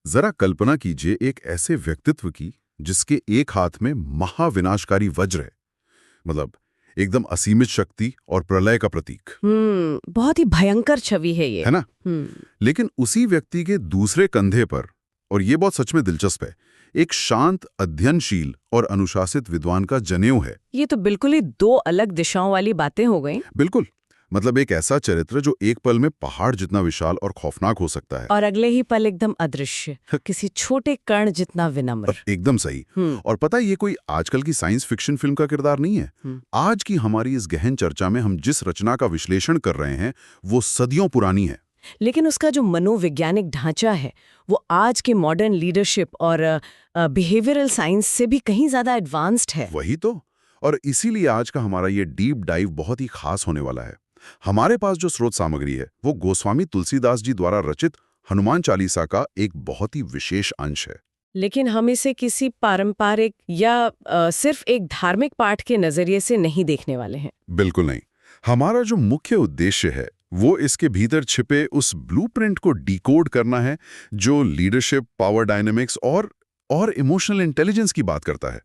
जरा कल्पना कीजिए एक ऐसे व्यक्तित्व की जिसके एक हाथ में महाविनाशकारी वज्र है, मतलब एकदम असीमित शक्ति और प्रलय का प्रतीक, बहुत ही भयंकर छवि है ये। है ना। हम्म। लेकिन उसी व्यक्ति के दूसरे कंधे पर, और ये बहुत सच में दिलचस्प है, एक शांत, अध्ययनशील और अनुशासित विद्वान का जनेऊ है। ये तो बिल्कुल ही दो अलग दिशाओं वाली बातें हो गई। बिल्कुल, मतलब एक ऐसा चरित्र जो एक पल में पहाड़ जितना विशाल और खौफनाक हो सकता है, और अगले ही पल एकदम अदृश्य, किसी छोटे कण जितना विनम्र। एकदम सही। और पता है, ये कोई आजकल की साइंस फिक्शन फिल्म का किरदार नहीं है। आज की हमारी इस गहन चर्चा में हम जिस रचना का विश्लेषण कर रहे हैं वो सदियों पुरानी है, लेकिन उसका जो मनोवैज्ञानिक ढांचा है वो आज के मॉडर्न लीडरशिप और बिहेवियरल साइंस से भी कहीं ज्यादा एडवांस्ड है। वही तो। और इसीलिए आज का हमारा ये डीप डाइव बहुत ही खास होने वाला है। हमारे पास जो स्रोत सामग्री है वो गोस्वामी तुलसीदास जी द्वारा रचित हनुमान चालीसा का एक बहुत ही विशेष अंश है। लेकिन हम इसे किसी पारंपरिक या सिर्फ एक धार्मिक पाठ के नजरिए से नहीं देखने वाले हैं। बिल्कुल नहीं। हमारा जो मुख्य उद्देश्य है वो इसके भीतर छिपे उस ब्लूप्रिंट को डिकोड करना है जो लीडरशिप, पावर डायनेमिक्स और इमोशनल इंटेलिजेंस की बात करता है।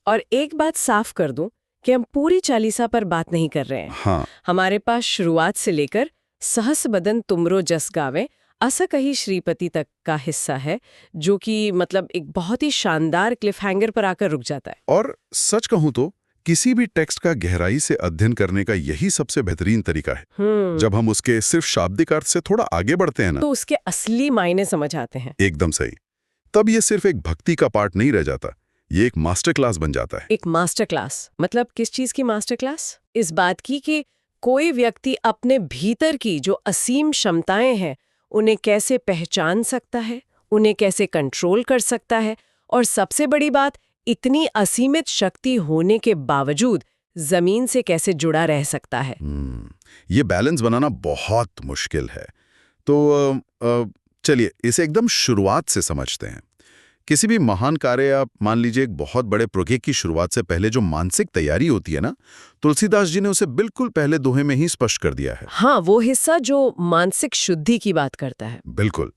और एक बात साफ कर दूं कि हम पूरी चालीसा पर बात नहीं कर रहे हैं। हाँ, हमारे पास शुरुआत से लेकर सहस बदन तुमरो जस गावे असा कही श्रीपति तक का हिस्सा है, जो कि मतलब एक बहुत ही शानदार क्लिफहैंगर पर आकर रुक जाता है। और सच कहूं तो किसी भी टेक्स्ट का गहराई से अध्ययन करने का यही सबसे बेहतरीन तरीका है। जब हम उसके सिर्फ शाब्दिक अर्थ से थोड़ा आगे बढ़ते हैं ना, तो उसके असली मायने समझ आते हैं। एकदम सही। तब ये सिर्फ एक भक्ति का पाठ नहीं रह जाता, ये एक मास्टर क्लास बन जाता है। एक मास्टर क्लास मतलब किस चीज की मास्टर क्लास? इस बात की कि कोई व्यक्ति अपने भीतर की जो असीम क्षमताएं हैं उन्हें कैसे पहचान सकता है, उन्हें कैसे कंट्रोल कर सकता है, और सबसे बड़ी बात, इतनी असीमित शक्ति होने के बावजूद जमीन से कैसे जुड़ा रह सकता है। ये बैलेंस बनाना बहुत मुश्किल है। तो चलिए इसे एकदम शुरुआत से समझते हैं। किसी भी महान कार्य या मान लीजिए एक बहुत बड़े प्रोजेक्ट की शुरुआत से पहले जो मानसिक तैयारी होती है ना, तुलसीदास जी ने उसे बिल्कुल पहले दोहे में ही स्पष्ट कर दिया है। हाँ, वो हिस्सा जो मानसिक शुद्धि की बात करता है। बिल्कुल।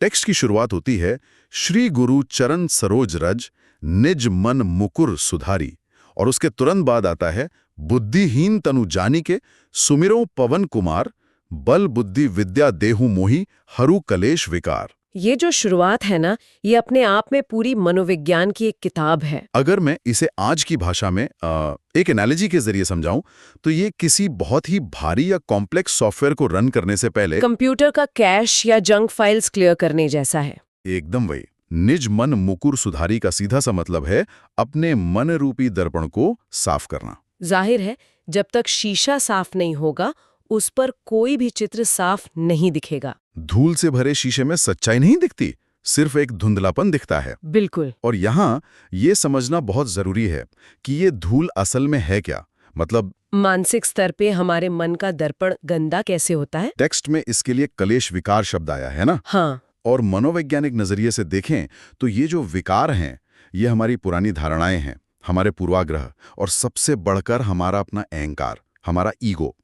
टेक्स्ट की शुरुआत होती है, श्री गुरु चरण सरोज रज, निज मन मुकुर सुधारी, और उसके तुरंत बाद आता है, बुद्धिहीन तनु जानी के, सुमिरो पवन कुमार, बल बुद्धि विद्या देहु मोहि, हरु कलेश विकार। ये जो शुरुआत है ना, ये अपने आप में पूरी मनोविज्ञान की एक किताब है। अगर मैं इसे आज की भाषा में एक एनालॉजी के जरिए समझाऊं तो ये किसी बहुत ही भारी या कॉम्प्लेक्स सॉफ्टवेयर को रन करने से पहले कंप्यूटर का कैश या जंक फाइल्स क्लियर करने जैसा है। एकदम वही। निज मन मुकुर सुधारी का सीधा सा मतलब है अपने मन रूपी दर्पण को साफ करना। जाहिर है, जब तक शीशा साफ नहीं होगा उस पर कोई भी चित्र साफ नहीं दिखेगा। धूल से भरे शीशे में सच्चाई नहीं दिखती, सिर्फ एक धुंधलापन दिखता है। बिल्कुल। और यहाँ ये समझना बहुत जरूरी है कि ये धूल असल में है क्या, मतलब मानसिक स्तर पे हमारे मन का दर्पण गंदा कैसे होता है। टेक्स्ट में इसके लिए कलेश विकार शब्द आया है ना। हाँ। और मनोवैज्ञानिक नजरिए से देखें तो ये जो विकार हैं ये हमारी पुरानी धारणाएं हैं, हमारे पूर्वाग्रह, और सबसे बढ़कर हमारा अपना अहंकार, हमारा ईगो।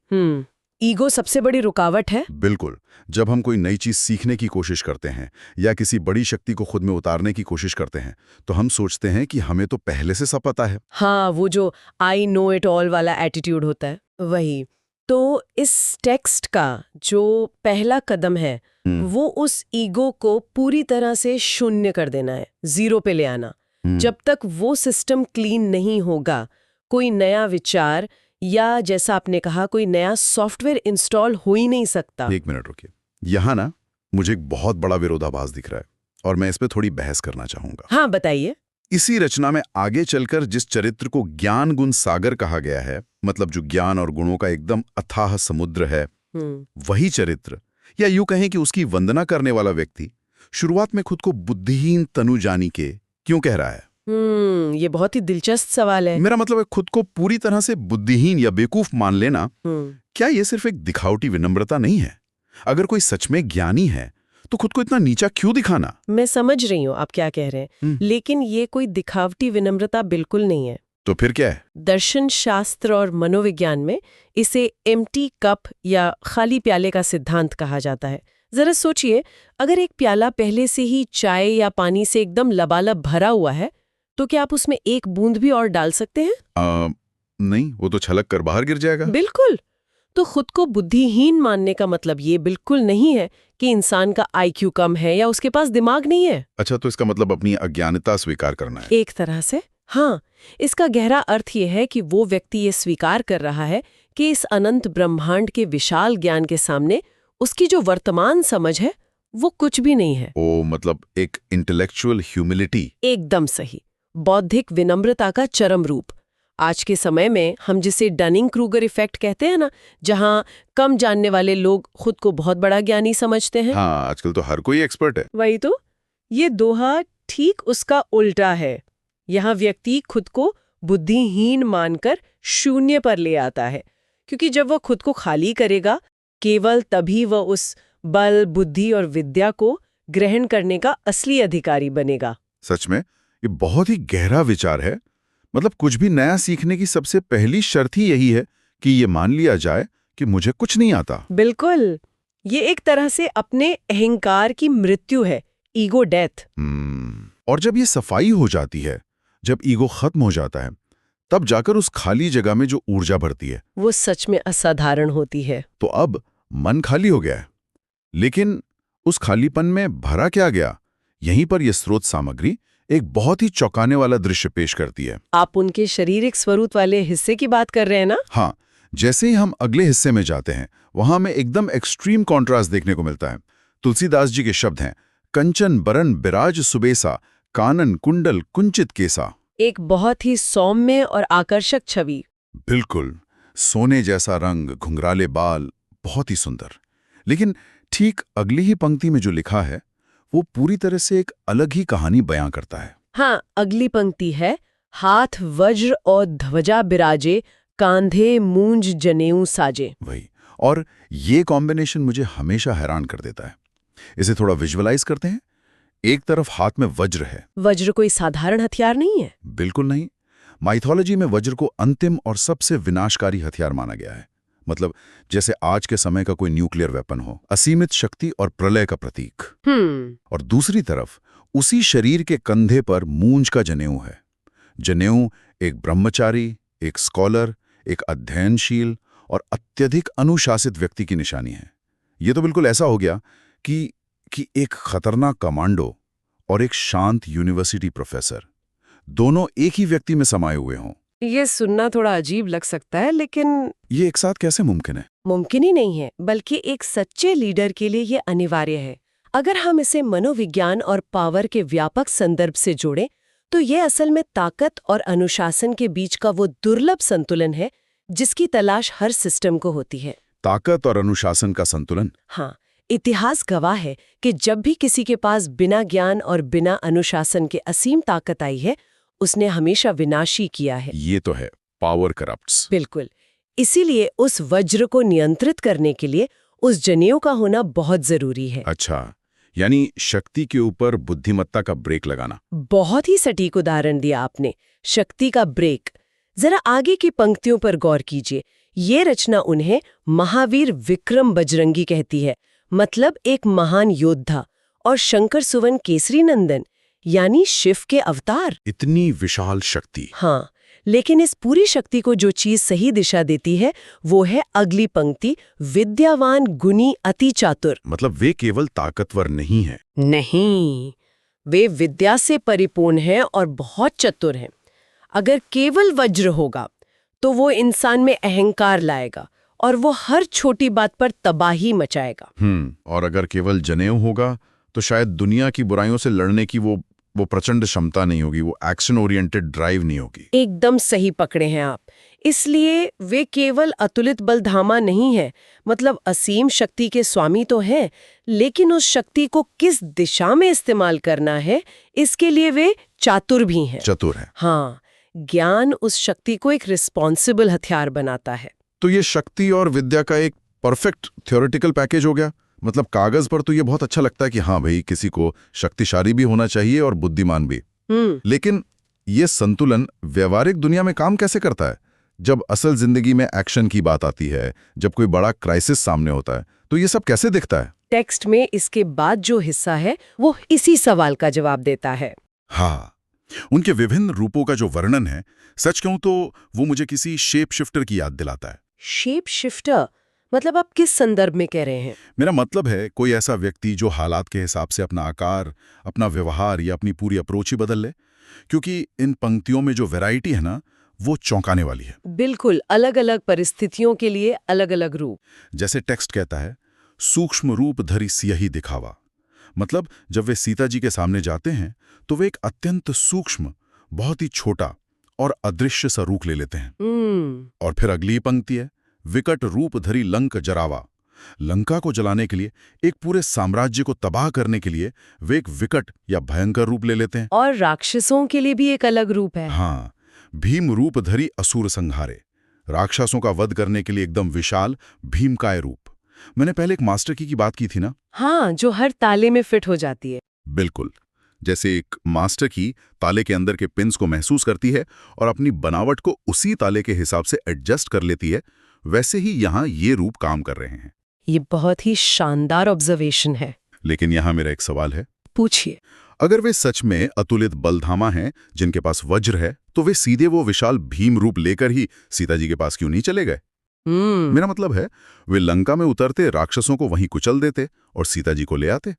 ईगो सबसे बड़ी रुकावट है। बिल्कुल। जब हम कोई नई चीज सीखने की कोशिश करते हैं या किसी बड़ी शक्ति को खुद में उतारने की कोशिश करते हैं तो हम सोचते हैं कि हमें तो पहले से सब पता है। हाँ, वो जो आई नो इट ऑल वाला एटीट्यूड होता है, वही। तो इस टेक्स्ट का जो पहला कदम है वो उस ईगो को पूरी तरह से शून्य कर देना है, जीरो पे ले आना। जब तक वो सिस्टम क्लीन नहीं होगा, कोई नया विचार या जैसा आपने कहा कोई नया सॉफ्टवेयर इंस्टॉल हो ही नहीं सकता। एक मिनट रुकिए, यहाँ ना मुझे एक बहुत बड़ा विरोधाभास दिख रहा है और मैं इस पे थोड़ी बहस करना चाहूंगा। हाँ, बताइए। इसी रचना में आगे चलकर जिस चरित्र को ज्ञान गुण सागर कहा गया है, मतलब जो ज्ञान और गुणों का एकदम अथाह समुद्र है, वही चरित्र, या यूं कहें कि उसकी वंदना करने वाला व्यक्ति, शुरुआत में खुद को बुद्धिहीन तनु जानी के क्यों कह रहा है? ये बहुत ही दिलचस्प सवाल है। मेरा मतलब है खुद को पूरी तरह से बुद्धिहीन या बेवकूफ मान लेना, क्या ये सिर्फ एक दिखावटी विनम्रता नहीं है? अगर कोई सच में ज्ञानी है तो खुद को इतना नीचा क्यों दिखाना? मैं समझ रही हूँ आप क्या कह रहे हैं, लेकिन ये कोई दिखावटी विनम्रता बिल्कुल नहीं है। तो फिर क्या है? दर्शन शास्त्र और मनोविज्ञान में इसे एम्प्टी कप या खाली प्याले का सिद्धांत कहा जाता है, जरा सोचिए, अगर एक प्याला पहले से ही चाय या पानी से एकदम लबालब भरा हुआ है, तो क्या आप उसमें एक बूंद भी और डाल सकते हैं? नहीं, वो तो छलक कर बाहर गिर जाएगा। बिल्कुल। तो खुद को बुद्धिहीन मानने का मतलब ये बिल्कुल नहीं है कि इंसान का आईक्यू कम है या उसके पास दिमाग नहीं है। अच्छा, तो इसका मतलब अपनी अज्ञानता स्वीकार करना है। एक तरह से हाँ, इसका गहरा अर्थ ये है कि वो व्यक्ति ये स्वीकार कर रहा है कि इस अनंत ब्रह्मांड के विशाल ज्ञान के सामने उसकी जो वर्तमान समझ है वो कुछ भी नहीं है। ओ, मतलब एक इंटेलेक्चुअल ह्यूमिलिटी। एकदम सही। बौद्धिक विनम्रता का चरम रूप। आज के समय में हम जिसे डनिंग क्रूगर इफेक्ट कहते हैं ना, जहां कम जानने वाले लोग खुद को बहुत बड़ा ज्ञानी समझते हैं। हाँ, आजकल तो हर कोई एक्सपर्ट है। वही तो, ये दोहा ठीक उसका उल्टा है। यहाँ व्यक्ति खुद को बुद्धिहीन मानकर शून्य पर ले आता है, क्योंकि जब वह खुद को खाली करेगा, केवल तभी वह उस बल, बुद्धि और विद्या को ग्रहण करने का असली अधिकारी बनेगा। सच में ये बहुत ही गहरा विचार है। मतलब कुछ भी नया सीखने की सबसे पहली शर्त ही यही है कि ये मान लिया जाए कि मुझे कुछ नहीं आता। बिल्कुल, ये एक तरह से अपने अहंकार की मृत्यु है, ईगो डेथ। और जब ये सफाई हो जाती है, जब ईगो खत्म हो जाता है, तब जाकर उस खाली जगह में जो ऊर्जा भरती है वो सच में असाधारण होती है। तो अब मन खाली हो गया है, लेकिन उस खालीपन में भरा क्या गया? यहीं पर यह स्रोत सामग्री एक बहुत ही चौंकाने वाला दृश्य पेश करती है। आप उनके शारीरिक स्वरूप वाले हिस्से की बात कर रहे हैं ना? हाँ, जैसे ही हम अगले हिस्से में जाते हैं, वहां में एकदम एक्सट्रीम कॉन्ट्रास्ट देखने को मिलता है। तुलसीदास जी के शब्द हैं, कंचन बरन बिराज सुबेसा, कानन कुंडल कुंचित केसा। एक बहुत ही सौम्य और आकर्षक छवि। बिल्कुल, सोने जैसा रंग, घुंघराले बाल, बहुत ही सुंदर। लेकिन ठीक अगली ही पंक्ति में जो लिखा है, वो पूरी तरह से एक अलग ही कहानी बयां करता है। हाँ, अगली पंक्ति है, हाथ वज्र और ध्वजा बिराजे, कांधे मूंज जनेऊ साजे। वही, और ये कॉम्बिनेशन मुझे हमेशा हैरान कर देता है। इसे थोड़ा विजुअलाइज करते हैं। एक तरफ हाथ में वज्र है। वज्र कोई साधारण हथियार नहीं है। बिल्कुल नहीं। माइथोलॉजी में वज्र को अंतिम और सबसे विनाशकारी हथियार माना गया है। मतलब जैसे आज के समय का कोई न्यूक्लियर वेपन हो, असीमित शक्ति और प्रलय का प्रतीक। और दूसरी तरफ उसी शरीर के कंधे पर मूंज का जनेऊ है। जनेऊ एक ब्रह्मचारी, एक स्कॉलर, एक अध्ययनशील और अत्यधिक अनुशासित व्यक्ति की निशानी है। ये तो बिल्कुल ऐसा हो गया कि एक खतरनाक कमांडो और एक शांत यूनिवर्सिटी प्रोफेसर दोनों एक ही व्यक्ति में समाये हुए हों। ये सुनना थोड़ा अजीब लग सकता है, लेकिन ये एक साथ कैसे मुमकिन है? मुमकिन ही नहीं है, बल्कि एक सच्चे लीडर के लिए ये अनिवार्य है। अगर हम इसे मनोविज्ञान और पावर के व्यापक संदर्भ से जोड़ें, तो ये असल में ताकत और अनुशासन के बीच का वो दुर्लभ संतुलन है जिसकी तलाश हर सिस्टम को होती है। ताकत और अनुशासन का संतुलन? हाँ, इतिहास गवाह है कि जब भी किसी के पास बिना ज्ञान और बिना अनुशासन के असीम ताकत आई है, उसने हमेशा विनाशी किया है। ये तो है, पावर करप्ट्स। बिल्कुल। इसीलिए उस वज्र को नियंत्रित करने के लिए उस जनेऊ का होना बहुत जरूरी है। अच्छा, यानी शक्ति के ऊपर बुद्धिमत्ता का ब्रेक लगाना। बहुत ही सटीक उदाहरण दिया आपने, शक्ति का ब्रेक। जरा आगे की पंक्तियों पर गौर कीजिए। ये रचना उन्हें महावीर विक्रम बजरंगी कहती है, मतलब एक महान योद्धा, और शंकर सुवन केसरी नंदन यानी शिव के अवतार। इतनी विशाल शक्ति। हाँ, लेकिन इस पूरी शक्ति को जो चीज सही दिशा देती है वो है अगली पंक्ति, विद्यावान गुणी अति चातुर। मतलब वे केवल ताकतवर नहीं है। नहीं, वे विद्या से परिपूर्ण हैं और बहुत चतुर हैं। अगर केवल वज्र होगा तो वो इंसान में अहंकार लाएगा और वो हर छोटी बात पर तबाही मचाएगा। और अगर केवल जनेऊ होगा तो शायद दुनिया की बुराइयों से लड़ने की वो प्रचंड क्षमता नहीं होगी, वो एक्शन ओरिएंटेड ड्राइव नहीं होगी। एकदम सही पकड़े हैं आप। इसलिए वे केवल अतुलित बलधामा नहीं है, मतलब असीम शक्ति के स्वामी तो हैं, लेकिन उस शक्ति को किस दिशा में इस्तेमाल करना है इसके लिए वे चातुर भी हैं। चतुर है। हाँ, ज्ञान उस शक्ति को एक रिस्पॉन्सिबल हथियार बनाता है। तो ये शक्ति और विद्या का एक परफेक्ट थ्योरेटिकल पैकेज हो गया। मतलब कागज पर तो ये बहुत अच्छा लगता है कि हाँ भाई, किसी को शक्तिशाली भी होना चाहिए और बुद्धिमान भी। लेकिन ये संतुलन व्यवहारिक दुनिया में काम कैसे करता है? जब असल जिंदगी में एक्शन की बात आती है, जब कोई बड़ा क्राइसिस सामने होता है, तो ये सब कैसे दिखता है? टेक्स्ट में इसके बाद जो हिस्सा है वो इसी सवाल का जवाब देता है। हाँ, उनके विभिन्न रूपों का जो वर्णन है, सच कहूं तो वो मुझे किसी शेप शिफ्टर की याद दिलाता है। शेप शिफ्टर मतलब आप किस संदर्भ में कह रहे हैं? मेरा मतलब है कोई ऐसा व्यक्ति जो हालात के हिसाब से अपना आकार, अपना व्यवहार या अपनी पूरी अप्रोच ही बदल ले। क्योंकि इन पंक्तियों में जो वैरायटी है ना, वो चौंकाने वाली है। बिल्कुल, अलग अलग परिस्थितियों के लिए अलग अलग रूप। जैसे टेक्स्ट कहता है, सूक्ष्म रूप धरी सियही दिखावा। मतलब जब वे सीता जी के सामने जाते हैं तो वे एक अत्यंत सूक्ष्म, बहुत ही छोटा और अदृश्य सा रूप ले लेते हैं। और फिर अगली पंक्ति है, विकट रूप धरी लंक जरावा। लंका को जलाने के लिए, एक पूरे साम्राज्य को तबाह करने के लिए वे एक विकट या भयंकर रूप ले लेते हैं। और राक्षसों के लिए भी एक अलग रूप है। हाँ, भीम रूप धरी असुर संहारे। राक्षसों का वध करने के लिए एकदम विशाल भीमकाय रूप। मैंने पहले एक मास्टर की बात की थी ना? हाँ, जो हर ताले में फिट हो जाती है। बिल्कुल, जैसे एक मास्टर की ताले के अंदर के पिन्स को महसूस करती है और अपनी बनावट को उसी ताले के हिसाब से एडजस्ट कर लेती है, वैसे ही यहाँ ये रूप काम कर रहे हैं। ये बहुत ही शानदार ऑब्जर्वेशन है। लेकिन यहाँ मेरा एक सवाल है। पूछिए। अगर वे सच में अतुलित बलधामा हैं, जिनके पास वज्र है, तो वे सीधे वो विशाल भीम रूप लेकर ही सीता जी के पास क्यों नहीं चले गए? मेरा मतलब है, वे लंका में उतरते, राक्षसों को वहीं कुचल देते और सीता जी को ले आते।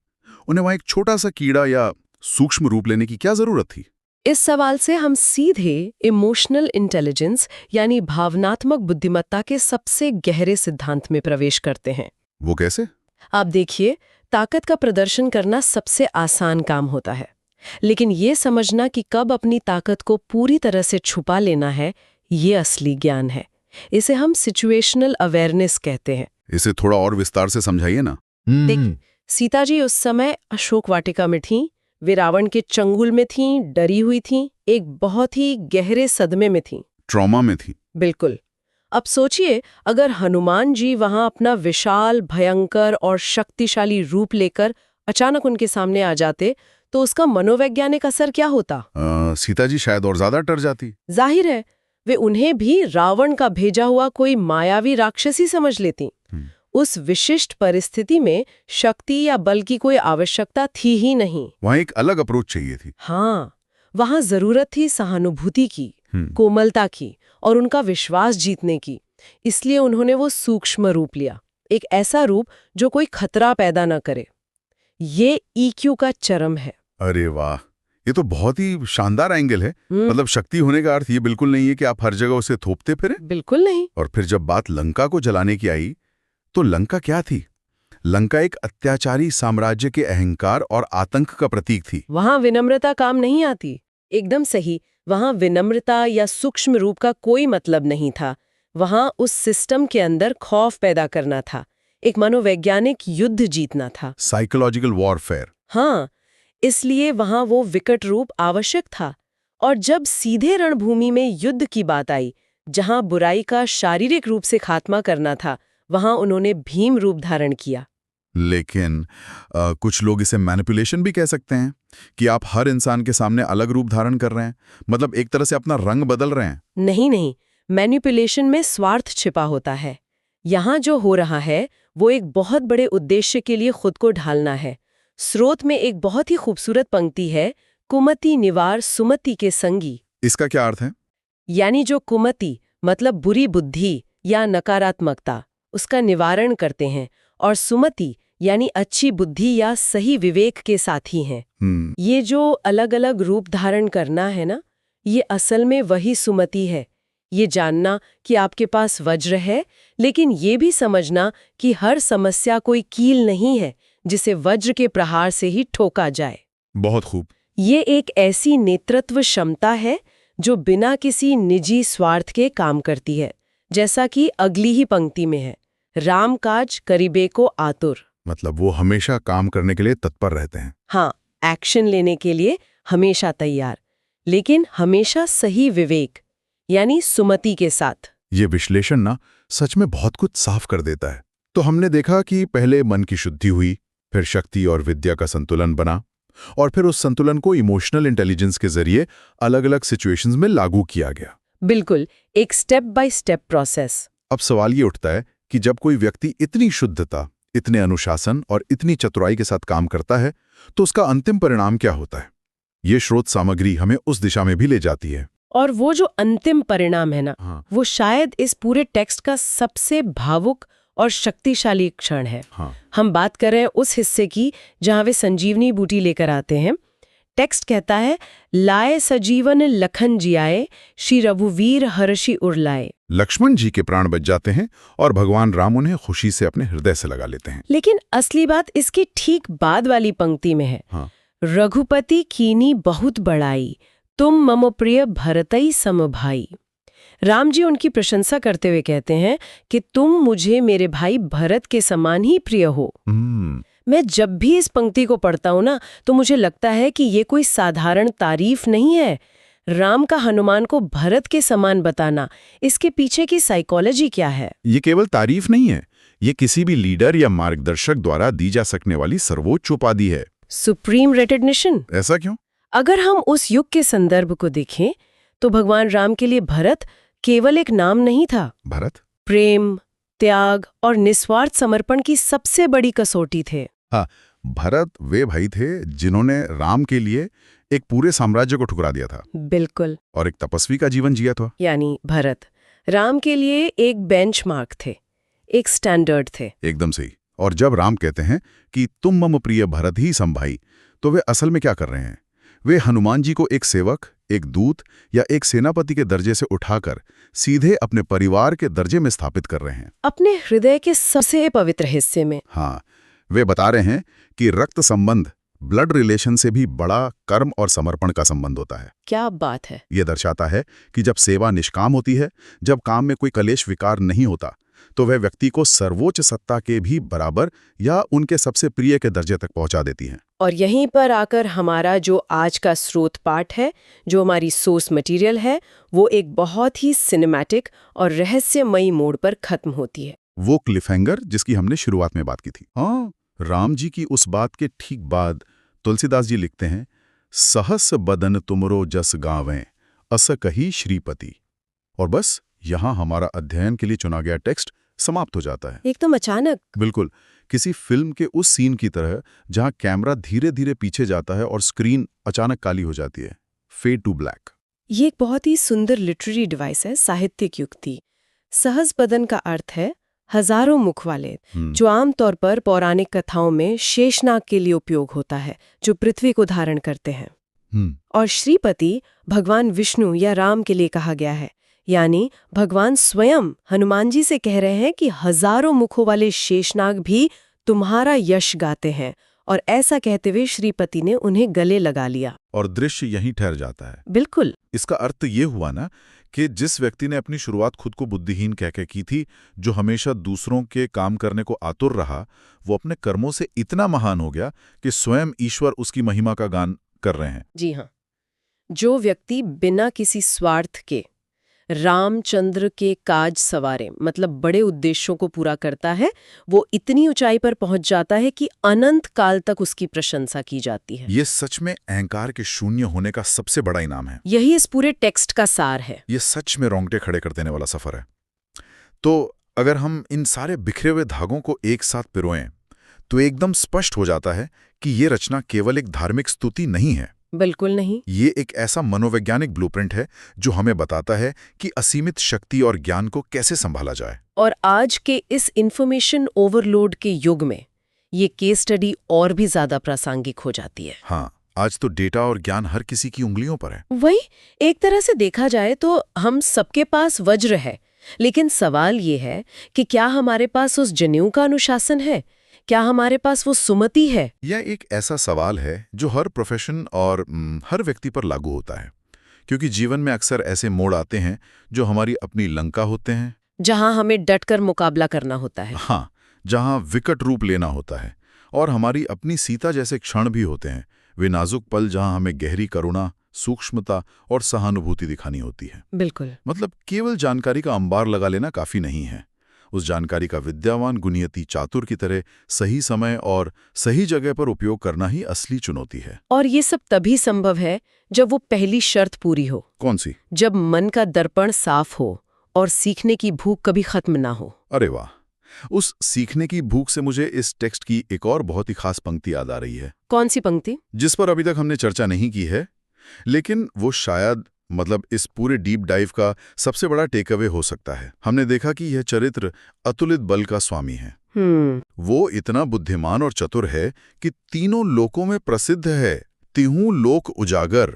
उन्हें वहां एक छोटा सा कीड़ा या सूक्ष्म रूप लेने की क्या जरूरत थी? इस सवाल से हम सीधे इमोशनल इंटेलिजेंस यानी भावनात्मक बुद्धिमत्ता के सबसे गहरे सिद्धांत में प्रवेश करते हैं। वो कैसे? आप देखिए, ताकत का प्रदर्शन करना सबसे आसान काम होता है, लेकिन ये समझना कि कब अपनी ताकत को पूरी तरह से छुपा लेना है, ये असली ज्ञान है। इसे हम सिचुएशनल अवेयरनेस कहते हैं। इसे थोड़ा और विस्तार से समझाइए ना। देखिए, सीता जी उस समय अशोक वाटिका में थीं, वे रावण के चंगुल में थीं, डरी हुई थीं, एक बहुत ही गहरे सदमे में थीं, ट्रॉमा में थी। बिल्कुल। अब सोचिए, अगर हनुमान जी वहां अपना विशाल, भयंकर और शक्तिशाली रूप लेकर अचानक उनके सामने आ जाते, तो उसका मनोवैज्ञानिक असर क्या होता? सीता जी शायद और ज्यादा डर जाती। जाहिर है, वे उन्हें भी रावण का भेजा हुआ कोई मायावी राक्षसी समझ लेती। उस विशिष्ट परिस्थिति में शक्ति या बल की कोई आवश्यकता थी ही नहीं। वहां एक अलग अप्रोच चाहिए थी। हाँ, वहां जरूरत थी सहानुभूति की, कोमलता की और उनका विश्वास जीतने की। इसलिए उन्होंने वो सूक्ष्म रूप लिया, एक ऐसा रूप जो कोई खतरा पैदा न करे। ये ईक्यू का चरम है। अरे वाह, ये तो बहुत ही शानदार एंगल है। मतलब शक्ति होने का अर्थ ये बिल्कुल नहीं है कि आप हर जगह उसे थोपते फिरे। बिल्कुल नहीं। और फिर जब बात लंका को जलाने की आई, तो लंका क्या थी? लंका एक अत्याचारी साम्राज्य के अहंकार और आतंक का प्रतीक थी। वहां विनम्रता काम नहीं आती। एकदम सही, वहां विनम्रता या सूक्ष्म रूप का कोई मतलब नहीं था। वहां उस सिस्टम के अंदर खौफ पैदा करना था, एक मनोवैज्ञानिक युद्ध जीतना था। Psychological warfare. हाँ, इसलिए वहां वो विकट रूप आवश्यक था। और जब सीधे रणभूमि में युद्ध की बात आई, जहां बुराई का शारीरिक रूप से खात्मा करना था, वहां उन्होंने भीम रूप धारण किया। लेकिन कुछ लोग इसे मैनिपुलेशन भी कह सकते हैं कि आप हर इंसान के सामने अलग रूप धारण कर रहे हैं, मतलब एक तरह से अपना रंग बदल रहे हैं। नहीं, मैनिपुलेशन में स्वार्थ छिपा होता है। यहाँ जो हो रहा है वो एक बहुत बड़े उद्देश्य के लिए खुद को ढालना है। स्रोत में एक बहुत ही खूबसूरत पंक्ति है, कुमति निवार सुमति के संगी। इसका क्या अर्थ है? यानी जो कुमति मतलब बुरी बुद्धि या नकारात्मकता, उसका निवारण करते हैं, और सुमति यानी अच्छी बुद्धि या सही विवेक के साथी हैं। ये जो अलग अलग रूप धारण करना है ना, ये असल में वही सुमति है। ये जानना कि आपके पास वज्र है, लेकिन ये भी समझना कि हर समस्या कोई कील नहीं है जिसे वज्र के प्रहार से ही ठोका जाए। बहुत खूब। ये एक ऐसी नेतृत्व क्षमता है जो बिना किसी निजी स्वार्थ के काम करती है, जैसा कि अगली ही पंक्ति में है, राम काज करीबे को आतुर। मतलब वो हमेशा काम करने के लिए तत्पर रहते हैं। हाँ, एक्शन लेने के लिए हमेशा तैयार, लेकिन हमेशा सही विवेक यानी सुमति के साथ। ये विश्लेषण ना सच में बहुत कुछ साफ कर देता है। तो हमने देखा कि पहले मन की शुद्धि हुई, फिर शक्ति और विद्या का संतुलन बना, और फिर उस संतुलन को इमोशनल इंटेलिजेंस के जरिए अलग अलग सिचुएशंस में लागू किया गया। बिल्कुल, एक स्टेप बाय स्टेप प्रोसेस। अब सवाल ये उठता है कि जब कोई व्यक्ति इतनी शुद्धता, इतने अनुशासन और इतनी चतुराई के साथ काम करता है, तो उसका अंतिम परिणाम क्या होता है? ये स्रोत सामग्री हमें उस दिशा में भी ले जाती है। और वो जो अंतिम परिणाम है ना, हाँ। वो शायद इस पूरे टेक्स्ट का सबसे भावुक और शक्तिशाली क्षण है। हाँ। हम बात कर रहे हैं उस हिस्से की जहां वे संजीवनी बूटी लेकर आते हैं। टेक्स्ट कहता है, लाए सजीवन लखन जियाए, श्री रघुवीर हर्षि उरलाए। लक्ष्मण जी के प्राण बच जाते हैं और भगवान राम उन्हें खुशी से अपने हृदय से लगा लेते हैं। लेकिन असली बात इसकी ठीक बाद वाली पंक्ति में है। हाँ। रघुपति कीनी बहुत बड़ाई, तुम मम प्रिय भरतई सम भाई। राम जी उनकी प्रशंसा करते हुए कहते हैं कि तुम मुझे मेरे भाई भरत के समान ही प्रिय हो। मैं जब भी इस पंक्ति को पढ़ता हूं ना, तो मुझे लगता है कि ये कोई साधारण तारीफ नहीं है। राम का हनुमान को भरत के समान बताना, इसके पीछे की साइकोलॉजी क्या है? ये केवल तारीफ नहीं है, ये किसी भी लीडर या मार्गदर्शक द्वारा दी जा सकने वाली सर्वोच्च उपाधि है। Supreme recognition. ऐसा क्यों? अगर हम उस युग के संदर्भ को देखें, तो भगवान राम के लिए भरत केवल एक नाम नहीं था। भरत प्रेम, त्याग और निस्वार्थ समर्पण की सबसे बड़ी कसौटी थे। हाँ, भरत वे भाई थे जिन्होंने राम के लिए एक पूरे साम्राज्य को ठुकरा दिया था। बिल्कुल। और एक तपस्वी का जीवन जिया था। यानी भरत राम के लिए एक बेंचमार्क थे, एक स्टैंडर्ड थे। एकदम सही। और जब राम कहते हैं कि तुम मम प्रिय भरत ही सम भाई, तो वे असल में क्या कर रहे हैं? वे हनुमान जी को एक सेवक, एक दूत या एक सेनापति के दर्जे से उठाकर सीधे अपने परिवार के दर्जे में स्थापित कर रहे हैं, अपने हृदय के सबसे पवित्र हिस्से में। हाँ, वे बता रहे हैं कि रक्त संबंध, ब्लड रिलेशन से भी बड़ा कर्म और समर्पण का संबंध होता है। क्या बात है! ये दर्शाता है कि जब सेवा निष्काम होती है, जब काम में कोई कलेश विकार नहीं होता, तो वह व्यक्ति को सर्वोच्च सत्ता के भी बराबर या उनके सबसे प्रिय के दर्जे तक पहुंचा देती है। और यहीं पर आकर हमारा जो आज का स्रोत पाठ है, जो हमारी सोर्स मटेरियल है, वो एक बहुत ही सिनेमैटिक और रहस्यमयी मोड़ पर खत्म होती है। वो क्लिफहैंगर जिसकी हमने शुरुआत में बात की थी। हाँ, राम जी की उस बात के ठीक बाद तुलसीदास जी लिखते हैं, सहस बदन तुमरो जस गावें, अस कही श्रीपति। और बस यहाँ हमारा अध्ययन के लिए चुना गया टेक्स्ट समाप्त हो जाता है। एकदम अचानक। बिल्कुल, किसी फिल्म के उस सीन की तरह जहां कैमरा धीरे धीरे पीछे जाता है और स्क्रीन अचानक काली हो जाती है। Fade to black. ये एक बहुत ही सुंदर लिटरेरी डिवाइस है, साहित्यिक युक्ति। सहस बदन का अर्थ है हजारों मुख वाले, जो आमतौर पर पौराणिक कथाओं में शेषनाग के लिए उपयोग होता है, जो पृथ्वी को धारण करते हैं। और श्रीपति भगवान विष्णु या राम के लिए कहा गया है, यानी भगवान स्वयं हनुमान जी से कह रहे हैं कि हजारों मुखों वाले शेषनाग भी तुम्हारा यश गाते हैं। और ऐसा कहते हुए श्रीपति ने उन्हें गले लगा लिया। और दृश्य यहीं ठहर जाता है। बिल्कुल। इसका अर्थ ये हुआ ना कि जिस व्यक्ति ने अपनी शुरुआत खुद को बुद्धिहीन कह के की थी, जो हमेशा दूसरों के काम करने को आतुर रहा, वो अपने कर्मों से इतना महान हो गया कि स्वयं ईश्वर उसकी महिमा का गान कर रहे हैं। जी हाँ, जो व्यक्ति बिना किसी स्वार्थ के रामचंद्र के काज सवारे, मतलब बड़े उद्देश्यों को पूरा करता है, वो इतनी ऊंचाई पर पहुंच जाता है कि अनंत काल तक उसकी प्रशंसा की जाती है। ये सच में अहंकार के शून्य होने का सबसे बड़ा इनाम है। यही इस पूरे टेक्स्ट का सार है। ये सच में रोंगटे खड़े कर देने वाला सफर है। तो अगर हम इन सारे बिखरे हुए धागों को एक साथ पिरोएं, तो एकदम स्पष्ट हो जाता है कि ये रचना केवल एक धार्मिक स्तुति नहीं है। बिल्कुल नहीं। ये एक ऐसा मनोवैज्ञानिक ब्लूप्रिंट है जो हमें बताता है कि असीमित शक्ति और ज्ञान को कैसे संभाला जाए। और आज के इस इंफॉर्मेशन ओवरलोड के युग में ये केस स्टडी और भी ज्यादा प्रासंगिक हो जाती है। हाँ, आज तो डेटा और ज्ञान हर किसी की उंगलियों पर है। वही, एक तरह से देखा जाए तो हम सबके पास वज्र है, लेकिन सवाल ये है कि क्या हमारे पास उस जनेऊ का अनुशासन है? क्या हमारे पास वो सुमति है? यह एक ऐसा सवाल है जो हर प्रोफेशन और हर व्यक्ति पर लागू होता है, क्योंकि जीवन में अक्सर ऐसे मोड़ आते हैं जो हमारी अपनी लंका होते हैं, जहां हमें डटकर मुकाबला करना होता है। हाँ, जहां विकट रूप लेना होता है, और हमारी अपनी सीता जैसे क्षण भी होते हैं, वे नाजुक पल जहां हमें गहरी करुणा, सूक्ष्मता और सहानुभूति दिखानी होती है। बिल्कुल। मतलब केवल जानकारी का अंबार लगा लेना काफी नहीं है। उस जानकारी का विद्यावान गुणियती चातुर की तरह सही समय और सही जगह पर उपयोग करना ही असली चुनौती है। और ये सब तभी संभव है जब वो पहली शर्त पूरी हो। कौन सी? जब मन का दर्पण साफ हो और सीखने की भूख कभी खत्म ना हो। अरे वाह, उस सीखने की भूख से मुझे इस टेक्स्ट की एक और बहुत ही खास पंक्ति याद आ रही है, कौन सी पंक्ति? जिस पर अभी तक हमने चर्चा नहीं की है, लेकिन वो शायद इस पूरे डीप डाइव का सबसे बड़ा टेक अवे हो सकता है। हमने देखा कि यह चरित्र अतुलित बल का स्वामी है। वो इतना बुद्धिमान और चतुर है कि तीनों लोकों में प्रसिद्ध है, तिहूं लोक उजागर।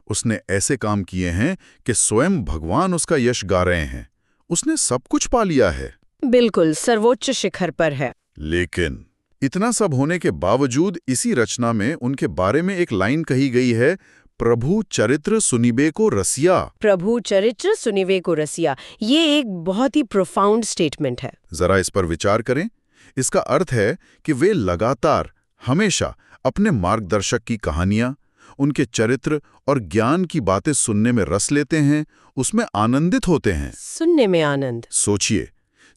उसने ऐसे काम किए हैं कि स्वयं भगवान उसका यश गा रहे हैं। उसने सब कुछ पा लिया है, बिल्कुल सर्वोच्च शिखर पर है। लेकिन इतना सब होने के बावजूद इसी रचना में उनके बारे में एक लाइन कही गई है, प्रभु चरित्र सुनिबे को रसिया। प्रभु चरित्र सुनिवे को रसिया, ये एक बहुत ही प्रोफाउंड स्टेटमेंट है। जरा इस पर विचार करें। इसका अर्थ है कि वे लगातार हमेशा अपने मार्गदर्शक की कहानियां, उनके चरित्र और ज्ञान की बातें सुनने में रस लेते हैं, उसमें आनंदित होते हैं। सुनने में आनंद। सोचिए,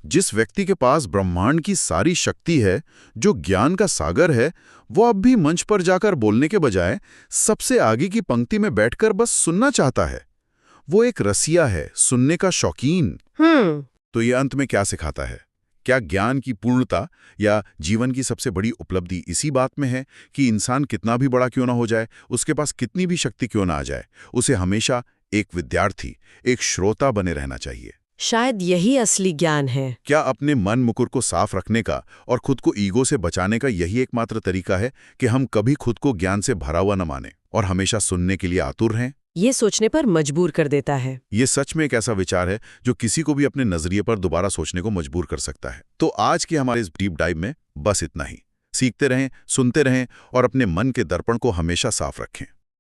जिस व्यक्ति के पास ब्रह्मांड की सारी शक्ति है, जो ज्ञान का सागर है, वो अब भी मंच पर जाकर बोलने के बजाय सबसे आगे की पंक्ति में बैठकर बस सुनना चाहता है। वो एक रसिया है, सुनने का शौकीन। तो ये अंत में क्या सिखाता है? क्या ज्ञान की पूर्णता या जीवन की सबसे बड़ी उपलब्धि इसी बात में है कि इंसान कितना भी बड़ा क्यों ना हो जाए, उसके पास कितनी भी शक्ति क्यों ना आ जाए, उसे हमेशा एक विद्यार्थी, एक श्रोता बने रहना चाहिए? शायद यही असली ज्ञान है। क्या अपने मन मुकुर को साफ रखने का और खुद को ईगो से बचाने का यही एकमात्र तरीका है कि हम कभी खुद को ज्ञान से भरा हुआ न माने और हमेशा सुनने के लिए आतुर रहें? ये सोचने पर मजबूर कर देता है। ये सच में एक ऐसा विचार है जो किसी को भी अपने नजरिए पर दोबारा सोचने को मजबूर कर सकता है। तो आज के हमारे इस डीप डाइव में बस इतना ही। सीखते रहें, सुनते रहें और अपने मन के दर्पण को हमेशा साफ रखें।